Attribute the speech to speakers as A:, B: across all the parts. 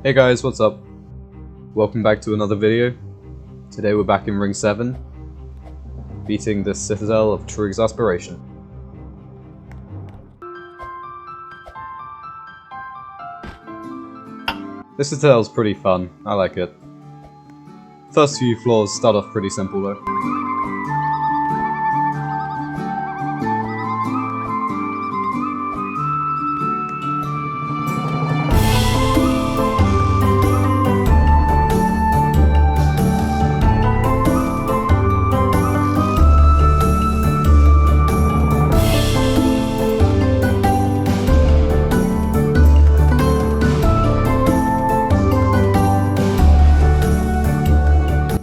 A: Hey guys, what's up? Welcome back to another video. Today we're back in Ring 7, beating the Citadel of true Exasperation. This Citadel's pretty fun, I like it. First few floors start off pretty simple though.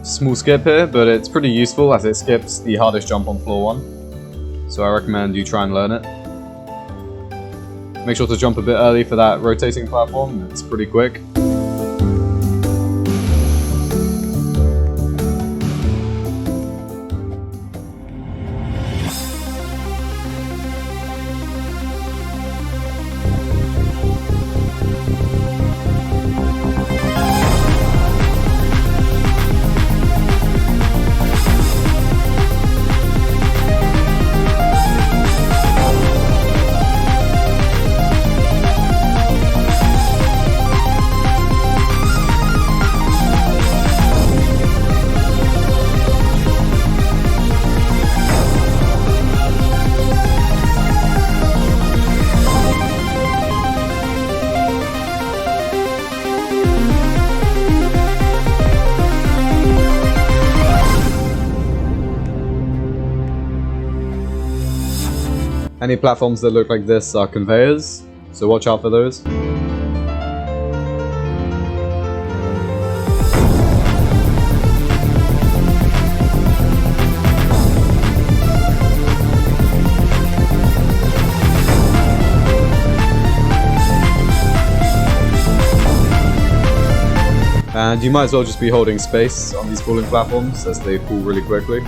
A: Small skip here, but it's pretty useful as it skips the hardest jump on floor 1. So I recommend you try and learn it. Make sure to jump a bit early for that rotating platform, it's pretty quick. Any platforms that look like this are conveyors, so watch out for those. And you might as well just be holding space on these falling platforms as they fall really quickly.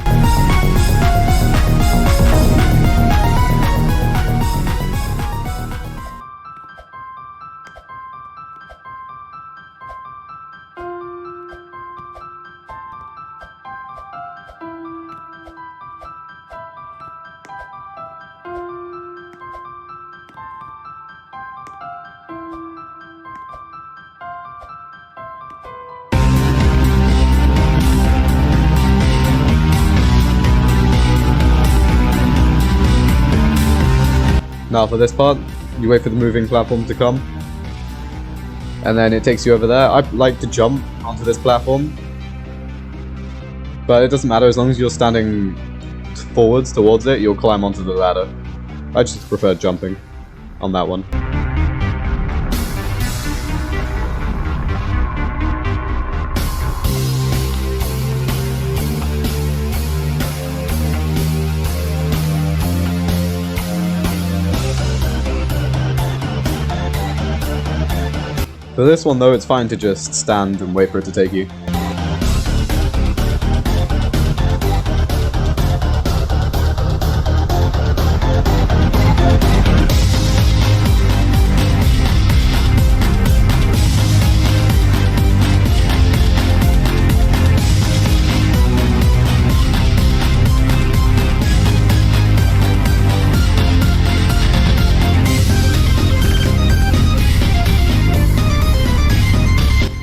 A: Now for this part, you wait for the moving platform to come, and then it takes you over there. I like to jump onto this platform, but it doesn't matter as long as you're standing forwards towards it, you'll climb onto the ladder. I just prefer jumping on that one. For this one though, it's fine to just stand and wait for it to take you.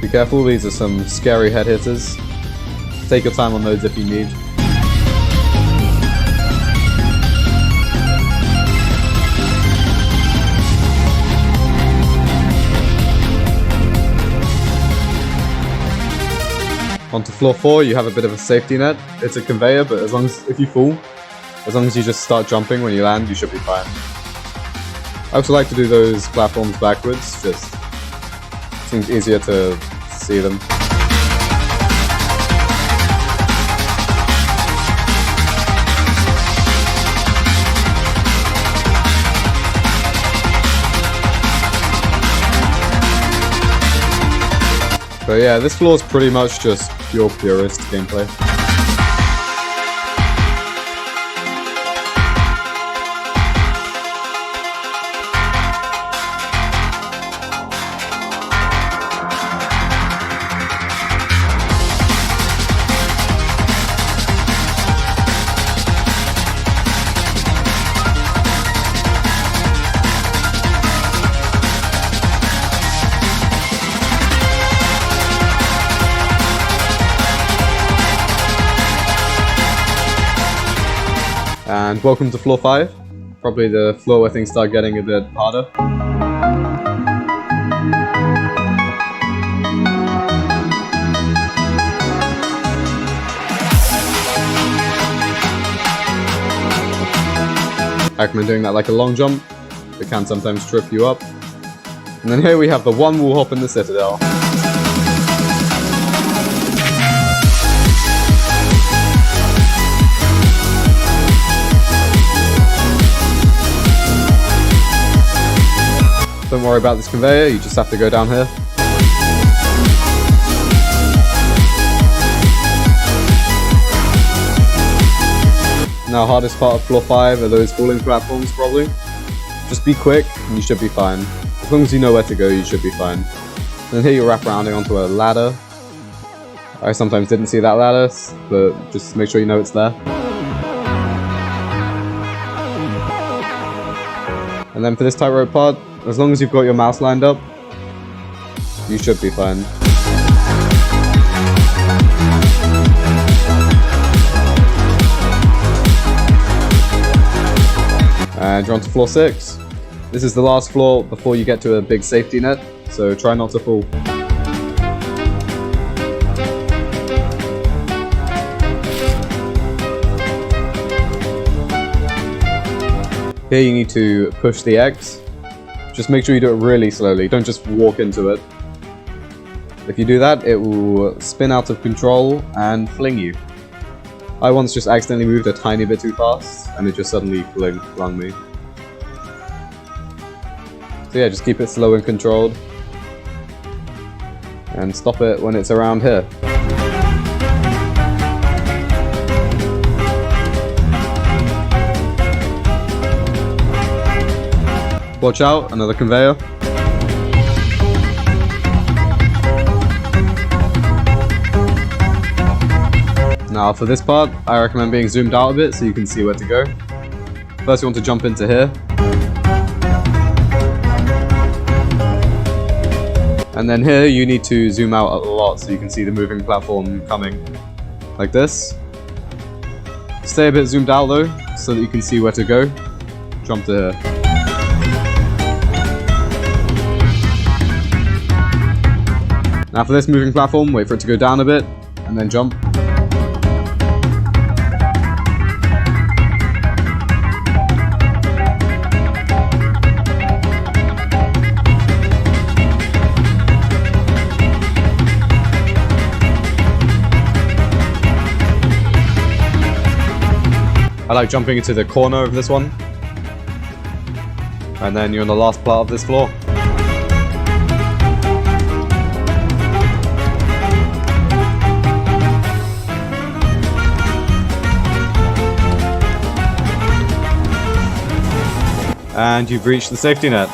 A: Be careful, these are some scary head hitters. Take your time on those if you need. Onto floor 4, you have a bit of a safety net. It's a conveyor, but if you fall, as long as you just start jumping when you land, you should be fine. I also like to do those platforms backwards, just seems easier to see them. But yeah, this floor is pretty much just pure purist gameplay. And welcome to floor 5. Probably the floor where things start getting a bit harder. I recommend doing that like a long jump. It can sometimes trip you up. And then here we have the one wall hop in the Citadel. Don't worry about this conveyor, you just have to go down here. Now, hardest part of floor 5 are those falling platforms, probably. Just be quick, and you should be fine. As long as you know where to go, you should be fine. And then here you wrap rounding onto a ladder. I sometimes didn't see that ladder, but just make sure you know it's there. And then for this tightrope part, as long as you've got your mouse lined up, you should be fine. And you're on to floor 6. This is the last floor before you get to a big safety net, so try not to fall. Here you need to push the X. Just make sure you do it really slowly, don't just walk into it. If you do that, it will spin out of control and fling you. I once just accidentally moved a tiny bit too fast, and it just suddenly flung me. So yeah, just keep it slow and controlled. And stop it when it's around here. Watch out, another conveyor. Now for this part, I recommend being zoomed out a bit so you can see where to go. First you want to jump into here. And then here you need to zoom out a lot so you can see the moving platform coming. Like this. Stay a bit zoomed out though, so that you can see where to go. Jump to here. Now for this moving platform, wait for it to go down a bit, and then jump. I like jumping into the corner of this one. And then you're on the last part of this floor. And you've reached the safety net.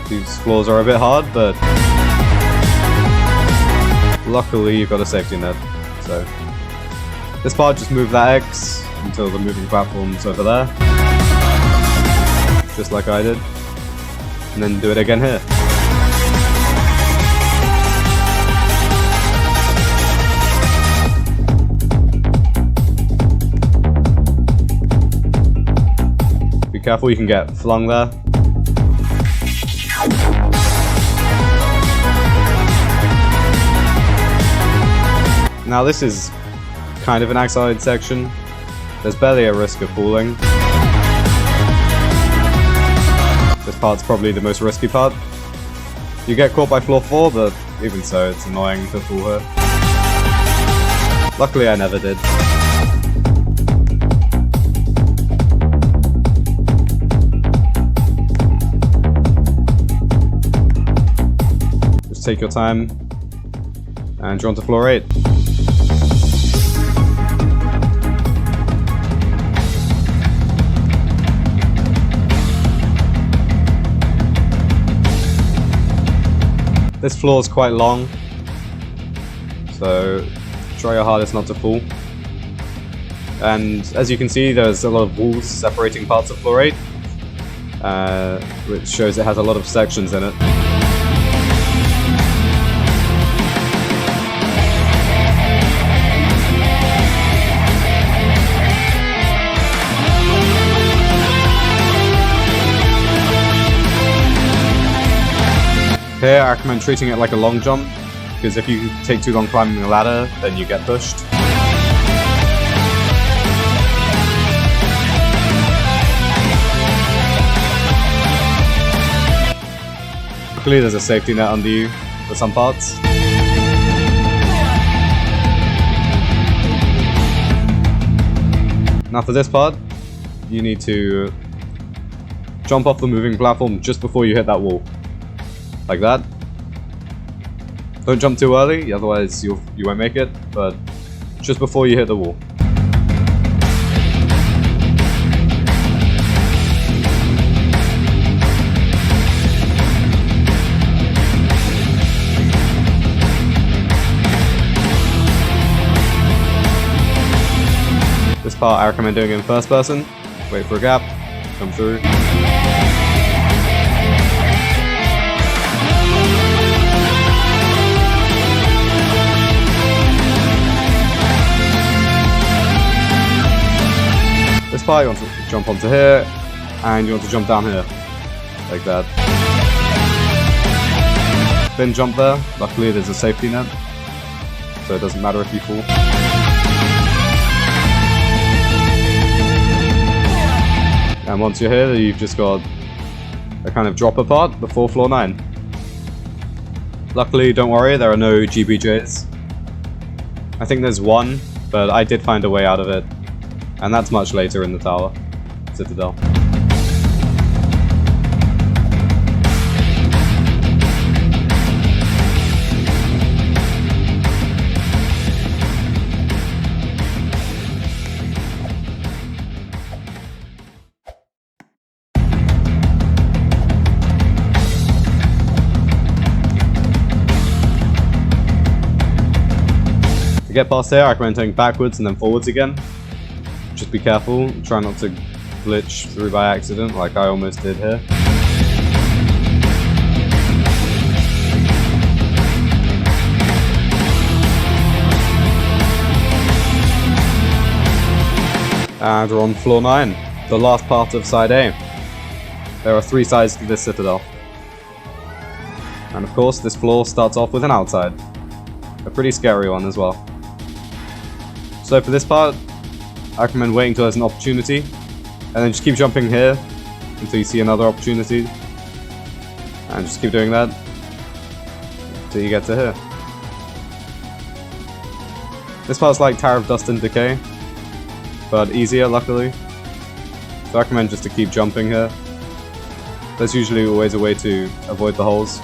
A: These floors are a bit hard, but luckily you've got a safety net. So this part, just move that X until the moving platform's over there. Just like I did. And then do it again here. Be careful, you can get flung there. Now this is kind of an outside section. There's barely a risk of falling. This part's probably the most risky part. You get caught by floor 4, but even so, it's annoying to fall here. Luckily I never did. Just take your time and you're on to floor 8. This floor is quite long, so try your hardest not to fall. And as you can see, there's a lot of walls separating parts of floor 8, which shows it has a lot of sections in it. Here, I recommend treating it like a long jump, because if you take too long climbing the ladder, then you get pushed. Luckily, there's a safety net under you for some parts. Now for this part, you need to jump off the moving platform just before you hit that wall. Like that. Don't jump too early, otherwise you won't make it, but just before you hit the wall. This part I recommend doing in first person. Wait for a gap, come through. This part you want to jump onto here, and you want to jump down here. Like that. Then jump there. Luckily there's a safety net, so it doesn't matter if you fall. And once you're here, you've just got a kind of dropper part before floor 9. Luckily, don't worry, there are no GBJs. I think there's one, but I did find a way out of it. And that's much later in the tower, Citadel. To get past here, I recommend going backwards and then forwards again. Just be careful, try not to glitch through by accident like I almost did here. And we're on floor 9, the last part of side A. There are 3 sides to this Citadel. And of course, this floor starts off with an outside. A pretty scary one as well. So for this part, I recommend waiting until there's an opportunity, and then just keep jumping here until you see another opportunity, and just keep doing that until you get to here. This part's like Tower of Dust and Decay, but easier luckily, so I recommend just to keep jumping here. There's usually always a way to avoid the holes.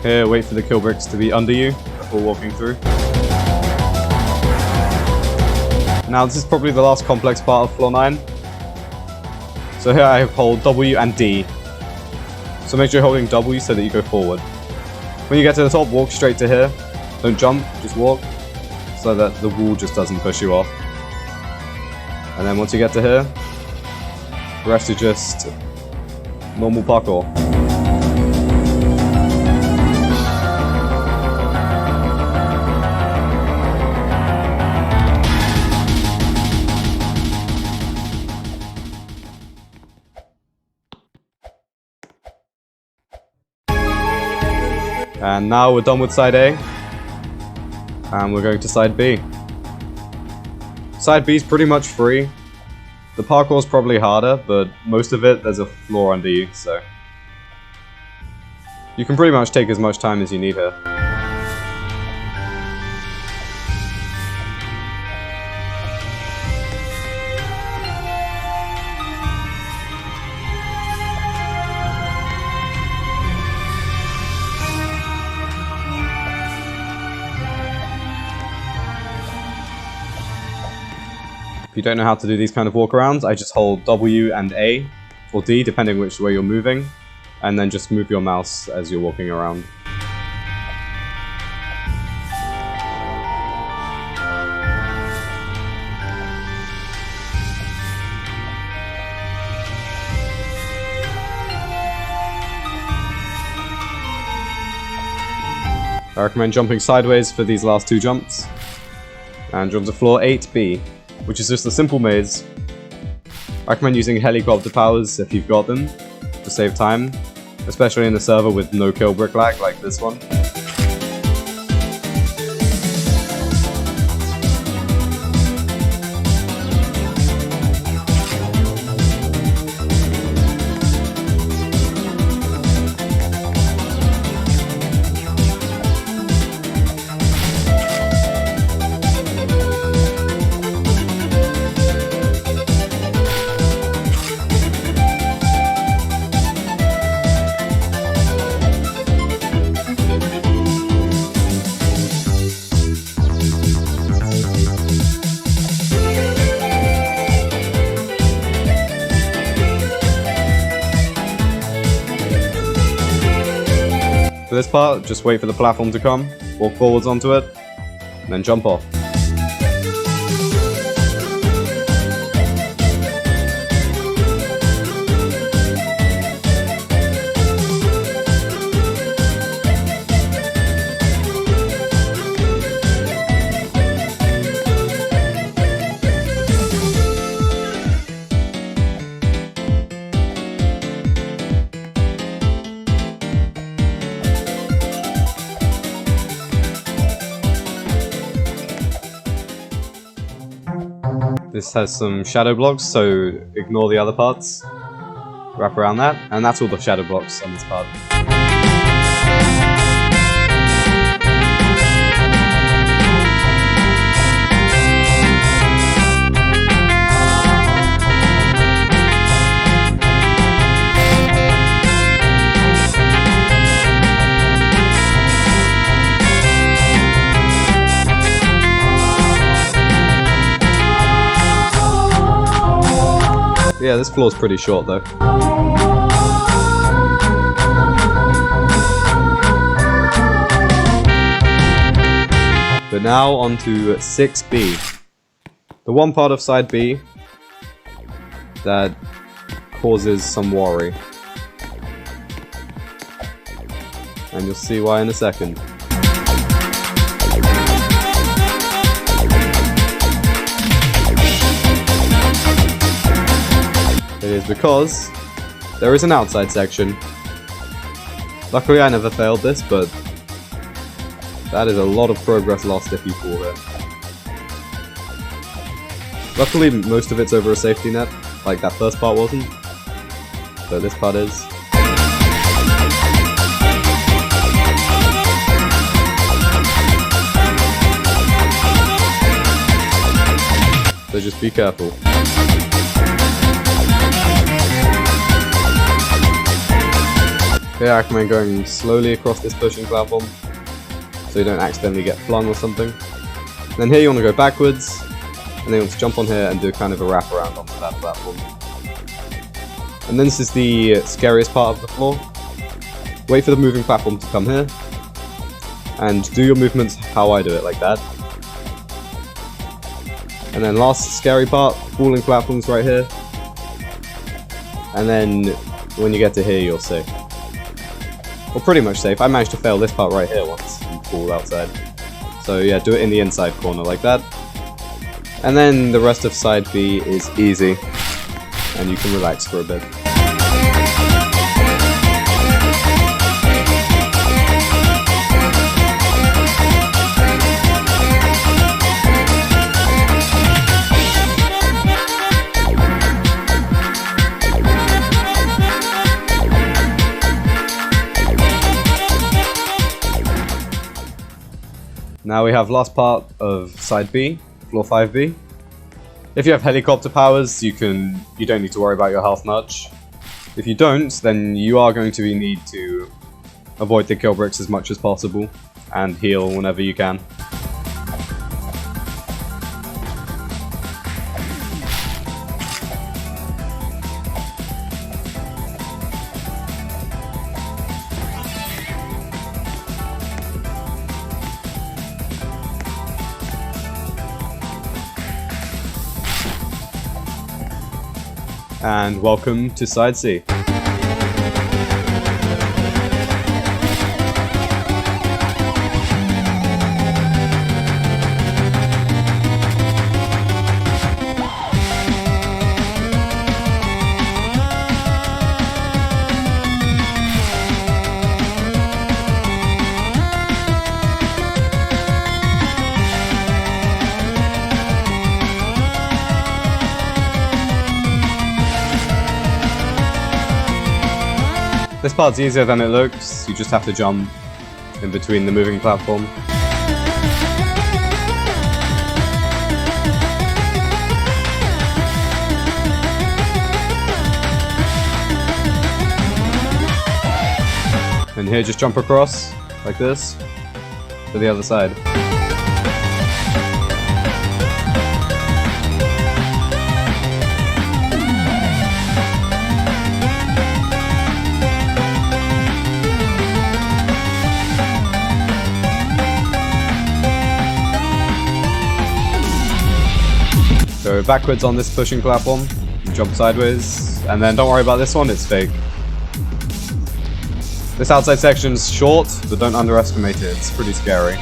A: Here, wait for the kill bricks to be under you before walking through. Now this is probably the last complex part of floor 9. So here I hold W and D. So make sure you're holding W so that you go forward. When you get to the top, walk straight to here. Don't jump, just walk, so that the wall just doesn't push you off. And then once you get to here, the rest is just normal parkour. And now we're done with side A, and we're going to side B. Side B is pretty much free. The parkour is probably harder, but most of it there's a floor under you, so you can pretty much take as much time as you need here. If you don't know how to do these kind of walkarounds, I just hold W and A, or D, depending which way you're moving, and then just move your mouse as you're walking around. I recommend jumping sideways for these last 2 jumps. And jump to floor 8B, which is just a simple maze. I recommend using helicopter powers if you've got them, to save time, especially in a server with no kill brick lag like this one. For this part, just wait for the platform to come, walk forwards onto it, and then jump off. This has some shadow blocks, so ignore the other parts. Wrap around that, and that's all the shadow blocks on this part. Yeah, this floor's pretty short though. But now on to 6B. The one part of side B that causes some worry. And you'll see why in a second. It is because there is an outside section. Luckily I never failed this, but that is a lot of progress lost if you fall there. Luckily most of it's over a safety net, like that first part wasn't, but this part is. So just be careful. Yeah, I recommend going slowly across this pushing platform, so you don't accidentally get flung or something. And then here you want to go backwards, and then you want to jump on here and do kind of a wraparound onto that platform. And then this is the scariest part of the floor. Wait for the moving platform to come here, and do your movements how I do it, like that. And then last scary part, falling platforms right here. And then when you get to here, you're safe. Well, pretty much safe. I managed to fail this part right here once and fall outside. So yeah, do it in the inside corner like that. And then the rest of side B is easy, and you can relax for a bit. Now we have last part of side B, floor 5B. If you have helicopter powers, you don't need to worry about your health much. If you don't, then you are going to need to avoid the kill bricks as much as possible and heal whenever you can. And welcome to Side C. part's easier than it looks, you just have to jump in between the moving platform. And here, just jump across, like this, to the other side. Go backwards on this pushing platform, jump sideways, and then don't worry about this one, it's fake. This outside section's short, but don't underestimate it, it's pretty scary.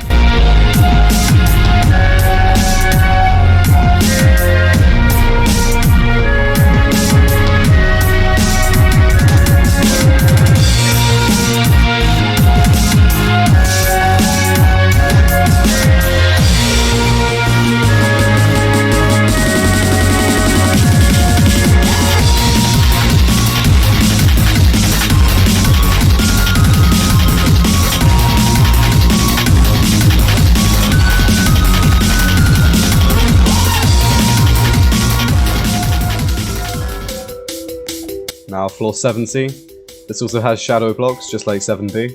A: Now floor 7C. This also has shadow blocks, just like 7B.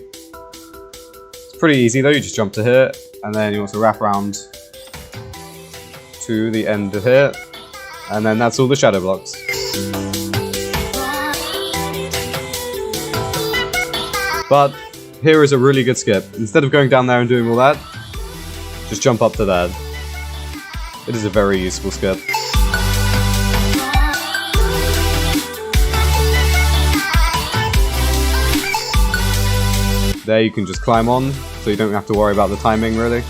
A: It's pretty easy though, you just jump to here, and then you want to wrap around to the end of here, and then that's all the shadow blocks. But here is a really good skip. Instead of going down there and doing all that, just jump up to that. It is a very useful skip. There you can just climb on, so you don't have to worry about the timing really.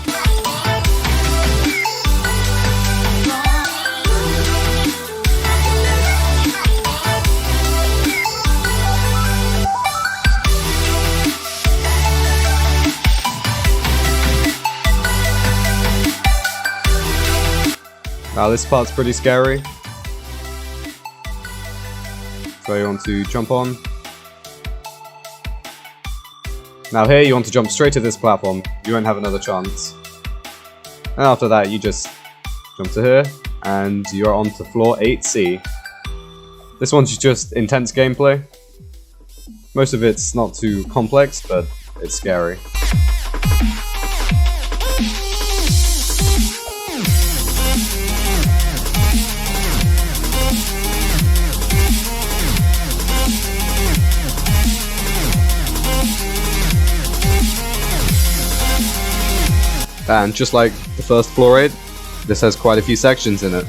A: Now this part's pretty scary. So you want to jump on. Now here you want to jump straight to this platform, you won't have another chance. And after that you just jump to here, and you're on to floor 8C. This one's just intense gameplay. Most of it's not too complex, but it's scary. And just like the first floor 8, this has quite a few sections in it.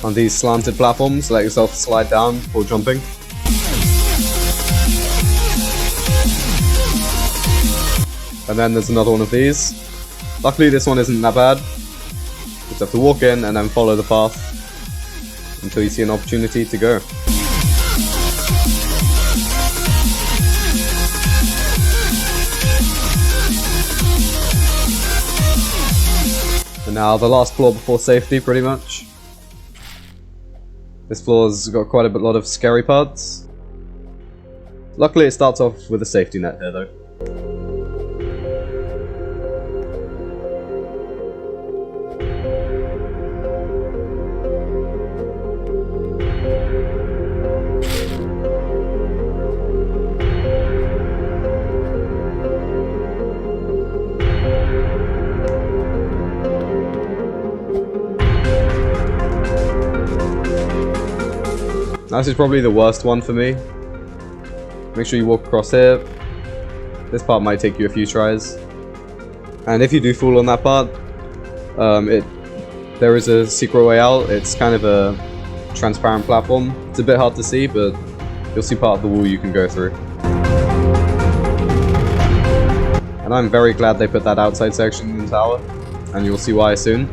A: On these slanted platforms, let yourself slide down before jumping. And then there's another one of these. Luckily this one isn't that bad. You just have to walk in and then follow the path until you see an opportunity to go. And now the last floor before safety, pretty much. This floor's got quite a lot of scary parts. Luckily it starts off with a safety net here though. This is probably the worst one for me. Make sure you walk across here. This part might take you a few tries. And if you do fall on that part, there is a secret way out. It's kind of a transparent platform. It's a bit hard to see, but you'll see part of the wall you can go through. And I'm very glad they put that outside section in the tower, and you'll see why soon.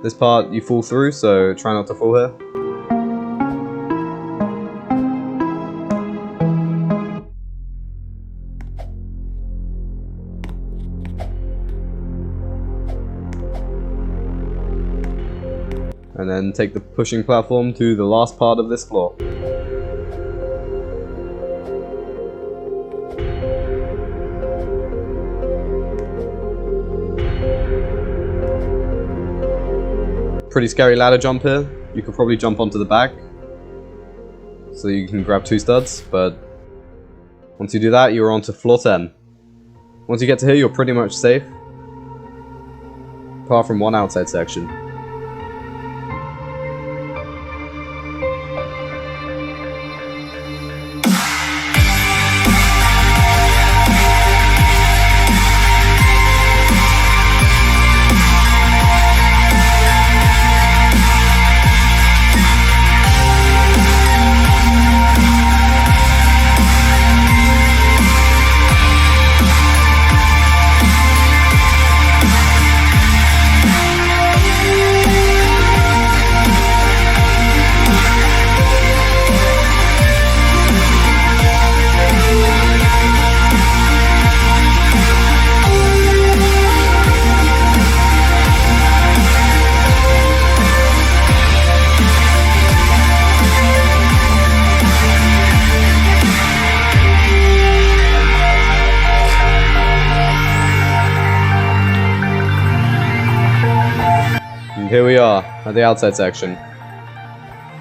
A: This part you fall through, so try not to fall here. And then take the pushing platform to the last part of this floor. Pretty scary ladder jump here. You could probably jump onto the back so you can grab 2 studs, but once you do that, you're on to floor 10. Once you get to here, you're pretty much safe, apart from one outside section. Here we are at the outside section.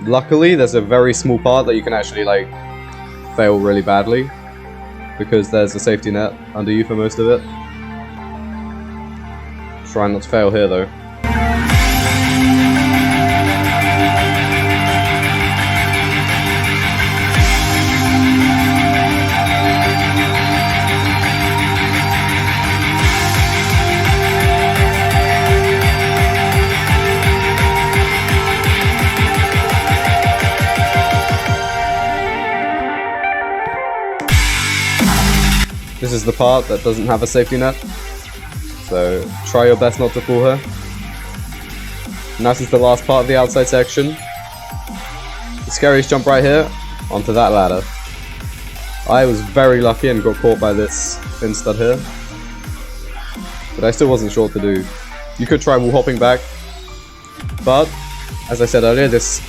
A: Luckily, there's a very small part that you can actually like fail really badly because there's a safety net under you for most of it. Try not to fail here though. This is the part that doesn't have a safety net, so try your best not to fall here. And that is the last part of the outside section. The scariest jump right here, onto that ladder. I was very lucky and got caught by this thin stud here, but I still wasn't sure what to do. You could try wall hopping back, but as I said earlier, this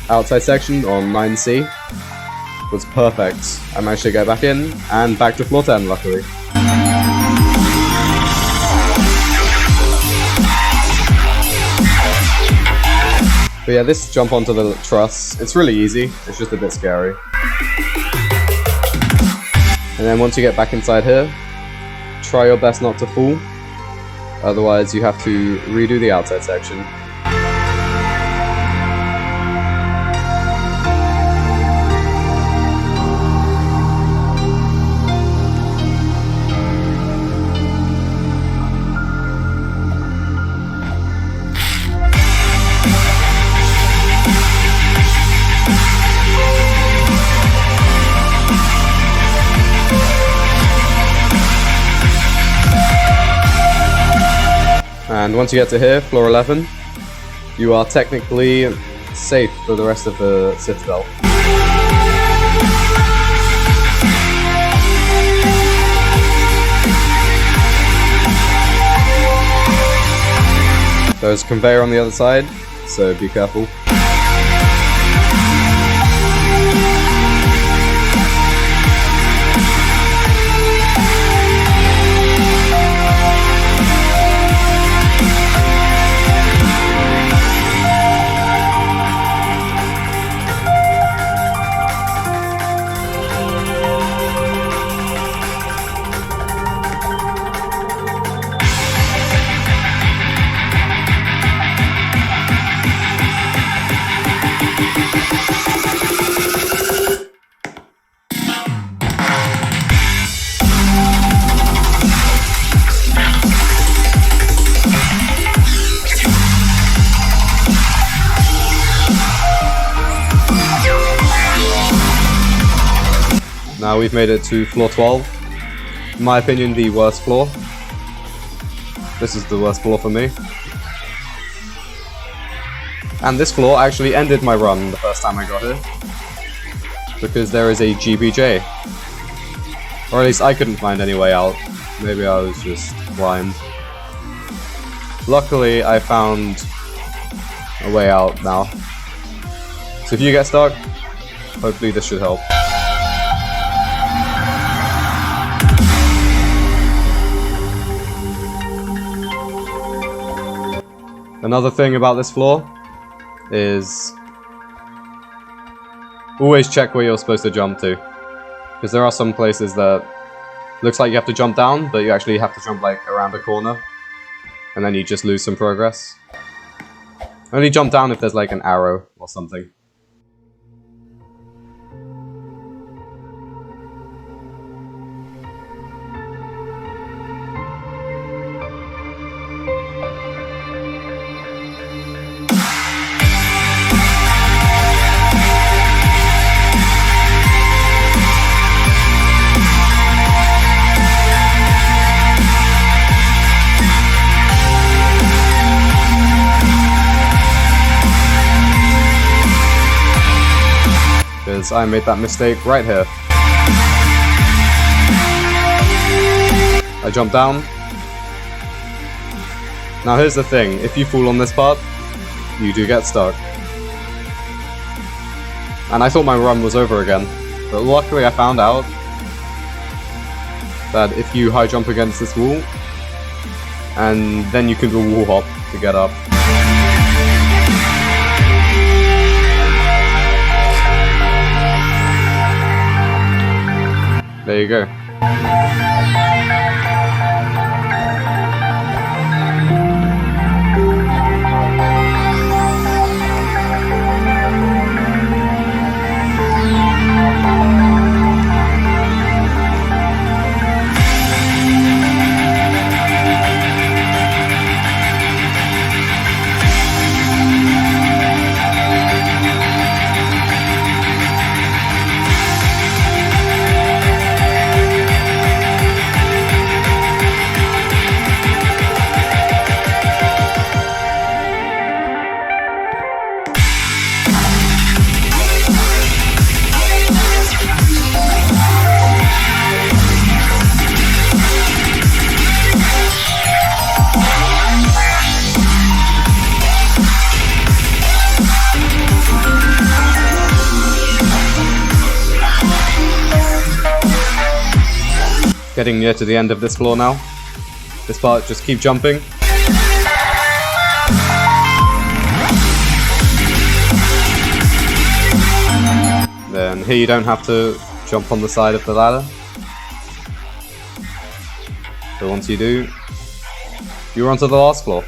A: outside section on 9C was perfect. I managed to get back in and back to floor 10, luckily. But yeah, this jump onto the truss, it's really easy, it's just a bit scary. And then once you get back inside here, try your best not to fall. Otherwise, you have to redo the outside section. And once you get to here, floor 11, you are technically safe for the rest of the Citadel. There's a conveyor on the other side, so be careful. Now we've made it to floor 12. In my opinion, the worst floor. This is the worst floor for me. And this floor actually ended my run the first time I got here. Because there is a GBJ. Or at least I couldn't find any way out. Maybe I was just blind. Luckily, I found a way out now. So if you get stuck, hopefully this should help. Another thing about this floor is always check where you're supposed to jump to, because there are some places that looks like you have to jump down, but you actually have to jump like around a corner, and then you just lose some progress. Only jump down if there's like an arrow or something. Because I made that mistake right here. I jump down. Now here's the thing, if you fall on this part, you do get stuck. And I thought my run was over again, but luckily I found out that if you high jump against this wall, and then you can do a wall hop to get up. There you go. Getting near to the end of this floor now. This part, just keep jumping. Then here you don't have to jump on the side of the ladder. So once you do, you're onto the last floor.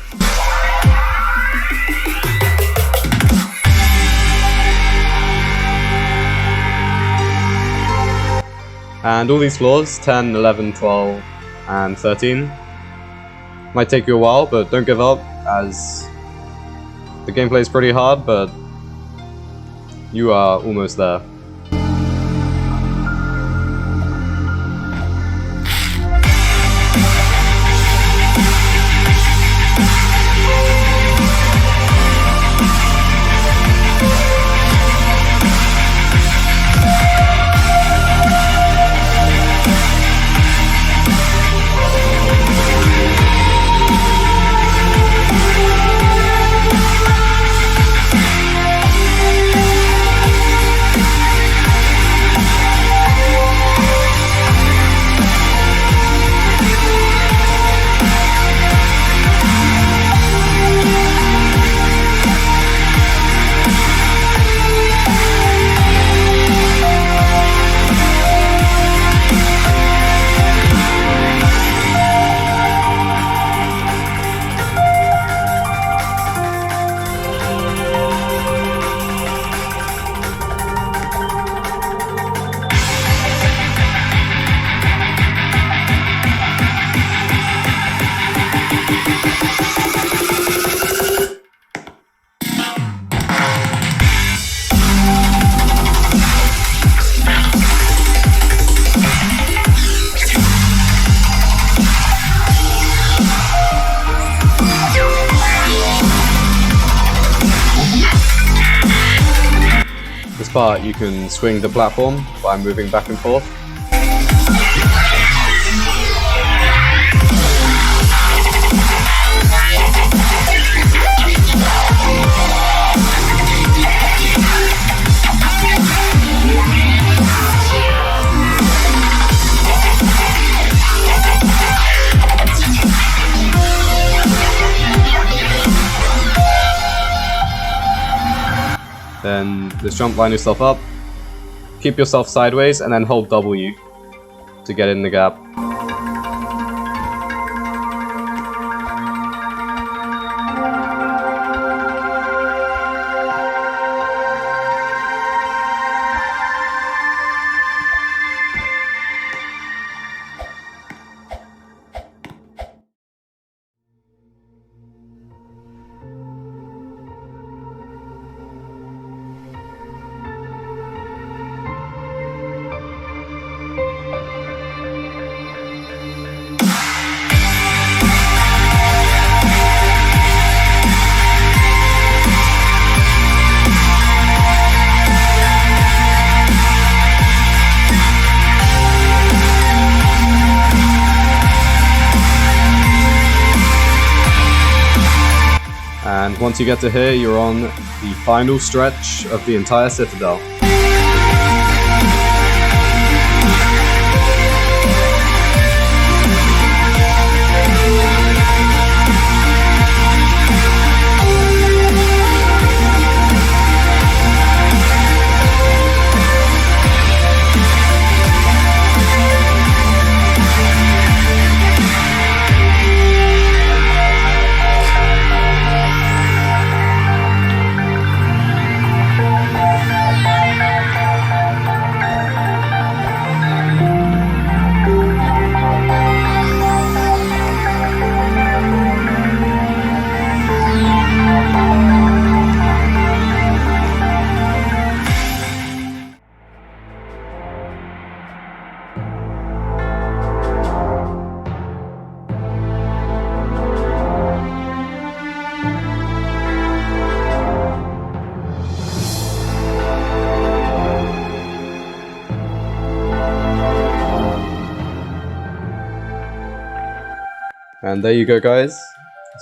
A: And all these floors, 10, 11, 12, and 13, might take you a while, but don't give up, as the gameplay is pretty hard, but you are almost there. This part you can swing the platform by moving back and forth. Then just jump line yourself up, keep yourself sideways, and then hold W to get in the gap. And once you get to here, you're on the final stretch of the entire Citadel. And there you go, guys.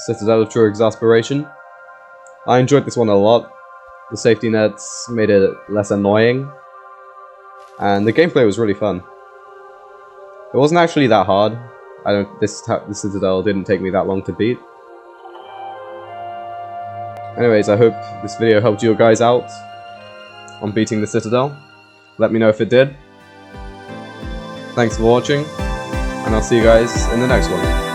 A: Citadel of True Exasperation. I enjoyed this one a lot. The safety nets made it less annoying. And the gameplay was really fun. It wasn't actually that hard. This Citadel didn't take me that long to beat. Anyways, I hope this video helped you guys out on beating the Citadel. Let me know if it did. Thanks for watching, and I'll see you guys in the next one.